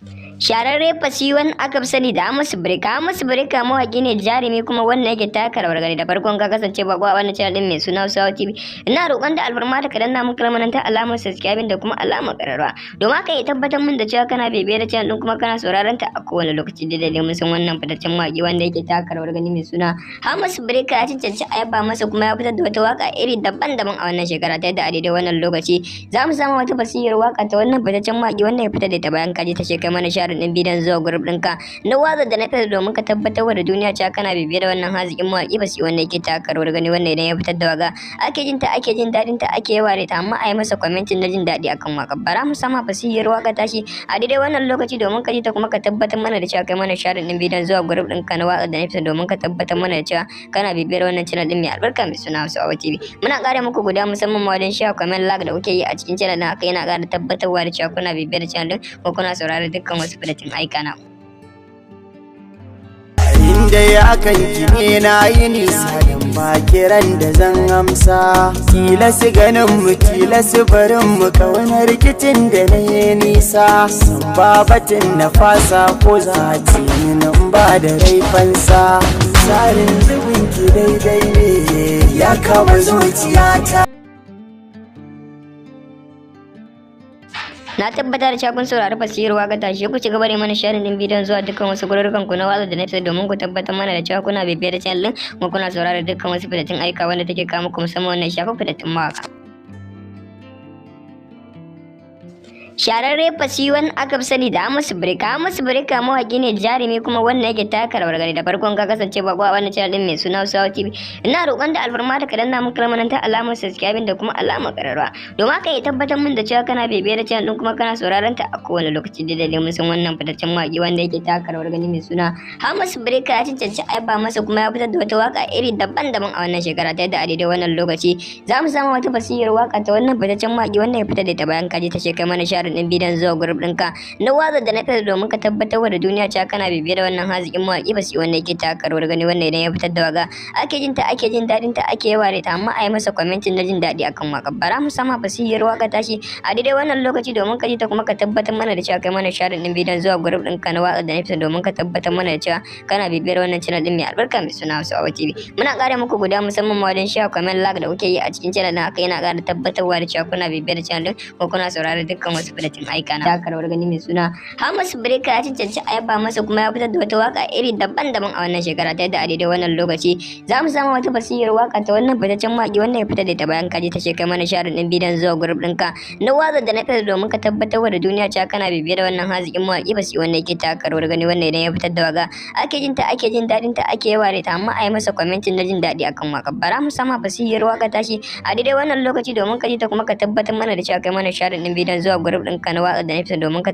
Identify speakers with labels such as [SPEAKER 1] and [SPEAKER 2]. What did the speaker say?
[SPEAKER 1] Shararre Fasiwan aka fi sani da Hamisu Breaker. Hamisu Breaker mawaƙi ne jarumi kuma wannan yake taka rawar gani. Da farkon ka kasance bako a wannan channel din mai suna Hausawa TV. Ina roƙon da alfarma da ka danna mun kalmar ta alamar subscribe da kuma alamar ƙararrawa. Domin haka ya tabbatar min da cewa kana bibiyar da channel din kuma kana sauraron ta a kowane lokaci da dalilin mun san wannan fitaccen mawaƙi wanda yake taka rawar gani mai suna Hamisu Breaker ya cancanci a yaba masa kuma ya fitar da wata waka iri daban-daban a wannan shekara ta yadda a daidai wannan lokaci za mu samu wata fasihar waka ta wannan fitaccen mawaƙi wanda ya fitar da ta bayan kaji ta shekara mana share din bidiyon zuwa group ɗinka na waza da na fitar domin ka tabbatar da duniya cewa kana bibiyar da wannan haziƙin mawaƙi ba su wanda yake taka rawar gani wanda idan ya fitar da waga ake jin ta ake jin daɗin ta ake yawa da ta amma a yi masa kwamentin na jin daɗi akan waka bara mu sama fasihar waka tashi a daidai wannan lokaci domin ka ji ta kuma ka tabbatar mana da cewa kai mana share din bidiyon zuwa group ɗinka na waza da na fitar domin ka tabbatar mana da cewa kana bibiyar wannan channel din mai albarka mai suna Hausawa TV. Muna ƙara muku guda musamman ma wajen share comment like da kuke yi a cikin channel na haka yana ƙara tabbatarwa da cewa kuna bibiyar channel din ko kuna saurara dukkan wasu fitattun aika na.
[SPEAKER 2] Inda ya kan kine na yi nisa dan ba kiran da zan amsa tilasu ganin mu tilasu barin mu kawana rikicin da na yi nisa san ba batun na fasa ko za a ce nan ba da raifansa tsarin zubin ki daidai ne ya kama zuciyata.
[SPEAKER 1] Na tabbatar da cewa kun saurari fasihar waka tashi ku ci gaba da mana sharing din bidiyon zuwa dukkan wasu gururukan ku na watsa da nafsa domin ku tabbatar mana da cewa kuna bibiyar da channel din kuma kuna saurara dukkan wasu fitattun aika wanda take kawo muku musamman wannan shafin fitattun mawaka. Shararre Fasiwan aka fi sani da Hamisu Breaker. Hamisu Breaker mawaƙi ne jarumi kuma wannan yake taka rawar gani. Da farkon ka kasance bako a wannan channel din mai suna Hausawa TV. Ina roƙon da alfarma da ka danna mun kalmar ta alamar subscribe da kuma alamar ƙararrawa. Domin haka ya tabbatar min da cewa kana bibiyar da channel din kuma kana sauraron ta a kowane lokaci da dalilin mun san wannan fitaccen mawaƙi wanda yake taka rawar gani mai suna Hamisu Breaker ya cancanci a yaba masa kuma ya fitar da wata waka iri daban-daban a wannan shekara ta yadda a daidai wannan lokaci za mu samu wata fasihar waka ta wannan fitaccen mawaƙi wanda ya fitar da ta bayan kaji ta shekara mana share din bidiyon zuwa group ɗinka na waza da na fitar domin ka tabbatar da duniya cewa kana bibiyar da wannan haziƙin mawaƙi ba su wanda yake taka rawar gani wanda idan ya fitar da waga ake jin ta ake jin daɗin ta ake yawa da ta amma a yi masa kwamentin na jin daɗi akan waka bara mu sama fasihar waka tashi a daidai wannan lokaci domin ka ji ta kuma ka tabbatar mana da cewa kai mana share din bidiyon zuwa group ɗinka na waza da na fitar domin ka tabbatar mana da cewa kana bibiyar wannan channel din mai albarka mai suna Hausawa TV. Muna ƙara muku guda musamman ma wajen share comment like da kuke yi a cikin channel na haka yana ƙara tabbatarwa da cewa kuna bibiyar da channel din ko kuna saurara dukkan wasu fitattun aika na. Taka rawar gani mai suna Hamisu Breaker ya cancanci a yaba masa kuma ya fitar da wata waka iri daban-daban a wannan shekara ta yadda a daidai wannan lokaci za mu samu wata fasihar waka ta wannan fitaccen mawaƙi wanda ya fitar da ta bayan kaji ta shekara mana share din bidiyon zuwa group ɗinka na waza da na fitar domin ka tabbatar da duniya cewa kana bibiyar da wannan haziƙin mawaƙi ba su wanda yake taka rawar gani wanda idan ya fitar da waga ake jin ta ake jin daɗin ta ake yawa da ta amma a yi masa kwamentin na jin daɗi akan waka bara mu sama fasihar waka tashi a daidai wannan lokaci domin ka ji ta kuma ka tabbatar mana da cewa kai mana share din bidiyon zuwa group ɗinka na waza da na fitar domin ka